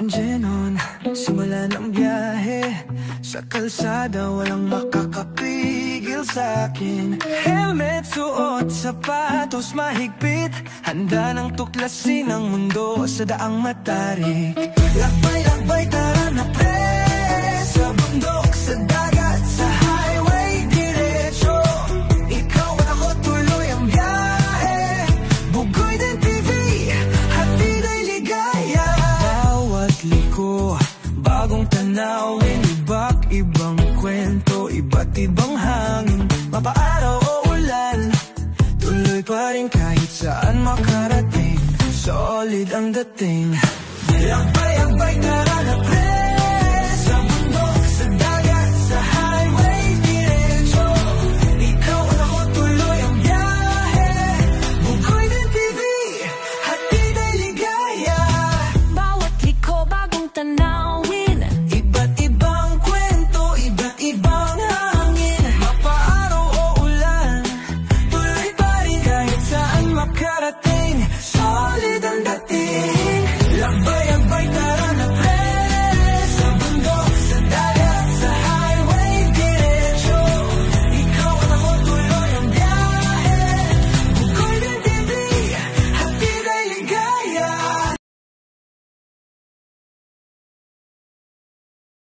Engine on, simula ng biyahe. Sa kalsada walang makakapigil sa'kin. Helmet, suot, sapatos mahigpit. Handa nang tuklasin ang mundo sa daang matarik. Lakbay-lakbay, tara na pre. Sa bundok, sa dagat, sa highway, diretso. Ikaw at ako, tuloy ang biyahe. Bugoy din TV, hatid ay ligaya. Bawat liko, bagong tanawin, iba't ibang kwento, iba't ibang hangin. Mapaaraw o ulan, tuloy pa rin kahit saan makarating. Solid ang dating. Lakbay-lakbay, tara na pre. Sa bundok, sa dagat, sa highway, diretso. Ikaw at ako, tuloy ang biyahe. Bugoy din TV, hatid ay ligaya. Bawat liko, bagong tanaw.